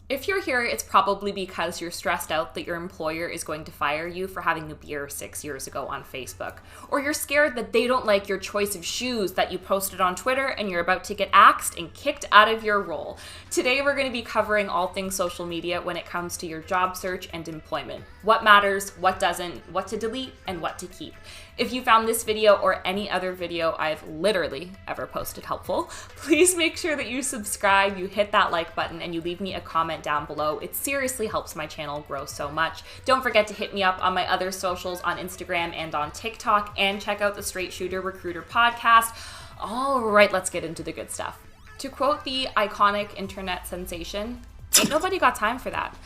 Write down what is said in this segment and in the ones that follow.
If you're here, it's probably because you're stressed out that your employer is going to fire you for having a beer 6 years ago on Facebook. Or you're scared that they don't like your choice of shoes that you posted on Twitter and you're about to get axed and kicked out of your role. Today, we're going to be covering all things social media when it comes to your job search and employment. What matters, what doesn't, what to delete, and what to keep. If you found this video or any other video I've literally ever posted helpful, please make sure that you subscribe, you hit that like button, and you leave me a comment down below. It seriously helps my channel grow so much. Don't forget to hit me up on my other socials on Instagram and on TikTok, and check out the Straight Shooter Recruiter podcast. All right, let's get into the good stuff. To quote the iconic internet sensation, ain't nobody got time for that.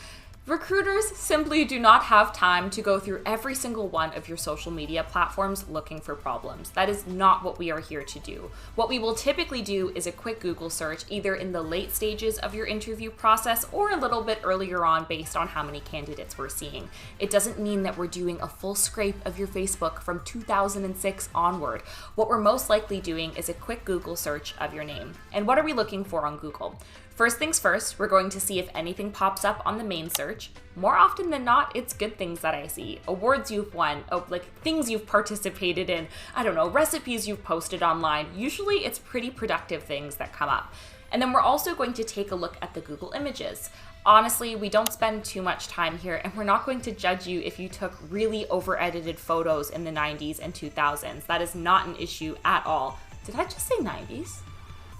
Recruiters simply do not have time to go through every single one of your social media platforms looking for problems. That is not what we are here to do. What we will typically do is a quick Google search, either in the late stages of your interview process or a little bit earlier on based on how many candidates we're seeing. It doesn't mean that we're doing a full scrape of your Facebook from 2006 onward. What we're most likely doing is a quick Google search of your name. And what are we looking for on Google? First things first, we're going to see if anything pops up on the main search. More often than not, it's good things that I see. Awards you've won, like things you've participated in, I don't know, recipes you've posted online. Usually it's pretty productive things that come up. And then we're also going to take a look at the Google images. Honestly, we don't spend too much time here, and we're not going to judge you if you took really over-edited photos in the 90s and 2000s. That is not an issue at all. Did I just say 90s?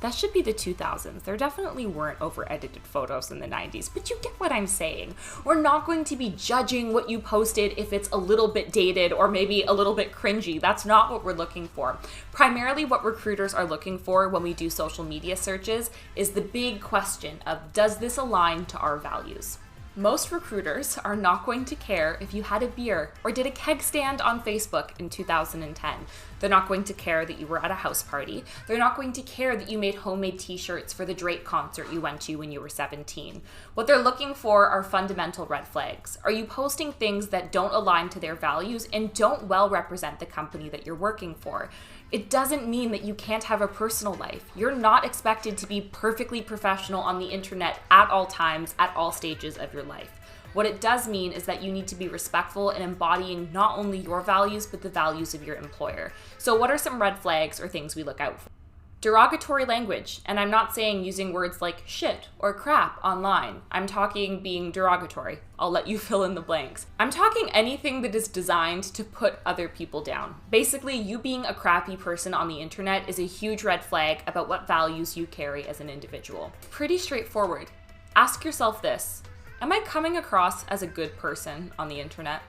That should be the 2000s. There definitely weren't over-edited photos in the 90s, but you get what I'm saying. We're not going to be judging what you posted if it's a little bit dated or maybe a little bit cringy. That's not what we're looking for. Primarily what recruiters are looking for when we do social media searches is the big question of, does this align to our values? Most recruiters are not going to care if you had a beer or did a keg stand on Facebook in 2010. They're not going to care that you were at a house party. They're not going to care that you made homemade t-shirts for the Drake concert you went to when you were 17. What they're looking for are fundamental red flags. Are you posting things that don't align to their values and don't well represent the company that you're working for? It doesn't mean that you can't have a personal life. You're not expected to be perfectly professional on the internet at all times, at all stages of your life. What it does mean is that you need to be respectful and embodying not only your values, but the values of your employer. So what are some red flags or things we look out for? Derogatory language, and I'm not saying using words like shit or crap online. I'm talking being derogatory. I'll let you fill in the blanks. I'm talking anything that is designed to put other people down. Basically, you being a crappy person on the internet is a huge red flag about what values you carry as an individual. Pretty straightforward. Ask yourself this: am I coming across as a good person on the internet?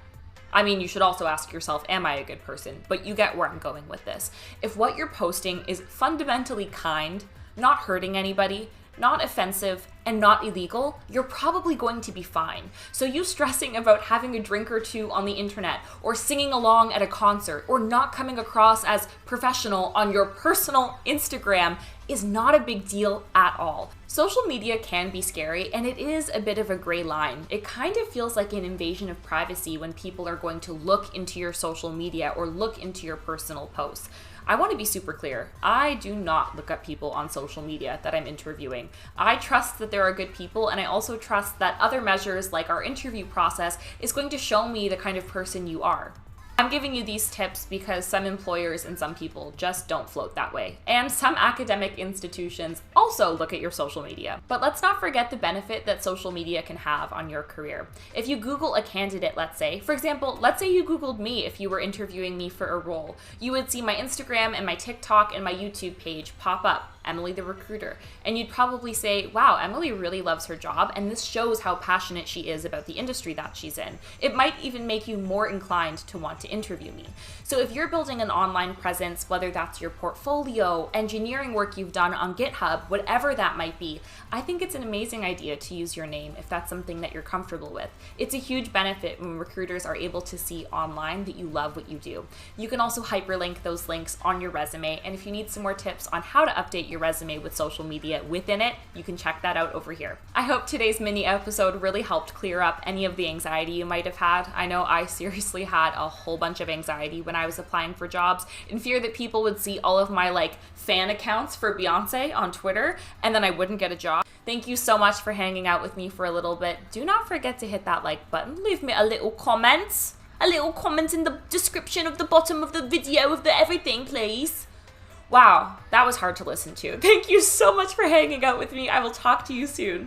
I mean, you should also ask yourself, am I a good person? But you get where I'm going with this. If what you're posting is fundamentally kind, not hurting anybody, not offensive, and not illegal, you're probably going to be fine. So you stressing about having a drink or two on the internet, or singing along at a concert, or not coming across as professional on your personal Instagram is not a big deal at all. Social media can be scary, and it is a bit of a gray line. It kind of feels like an invasion of privacy when people are going to look into your social media or look into your personal posts. I want to be super clear. I do not look up people on social media that I'm interviewing. I trust that there are good people, and I also trust that other measures like our interview process is going to show me the kind of person you are. I'm giving you these tips because some employers and some people just don't float that way. And some academic institutions also look at your social media. But let's not forget the benefit that social media can have on your career. If you Google a candidate, let's say, for example, let's say you Googled me if you were interviewing me for a role, you would see my Instagram and my TikTok and my YouTube page pop up. Emily the Recruiter. And you'd probably say, wow, Emily really loves her job, and this shows how passionate she is about the industry that she's in. It might even make you more inclined to want to interview me. So if you're building an online presence, whether that's your portfolio, engineering work you've done on GitHub, whatever that might be, I think it's an amazing idea to use your name if that's something that you're comfortable with. It's a huge benefit when recruiters are able to see online that you love what you do. You can also hyperlink those links on your resume, and if you need some more tips on how to update your resume with social media within it, you can check that out over here. I hope today's mini episode really helped clear up any of the anxiety you might have had. I know I seriously had a whole bunch of anxiety when I was applying for jobs, in fear that people would see all of my fan accounts for Beyonce on Twitter and then I wouldn't get a job. Thank you so much for hanging out with me for a little bit. Do not forget to hit that like button. Leave me a little comment. A little comment in the description of the bottom of the video of the everything, please. Wow, that was hard to listen to. Thank you so much for hanging out with me. I will talk to you soon.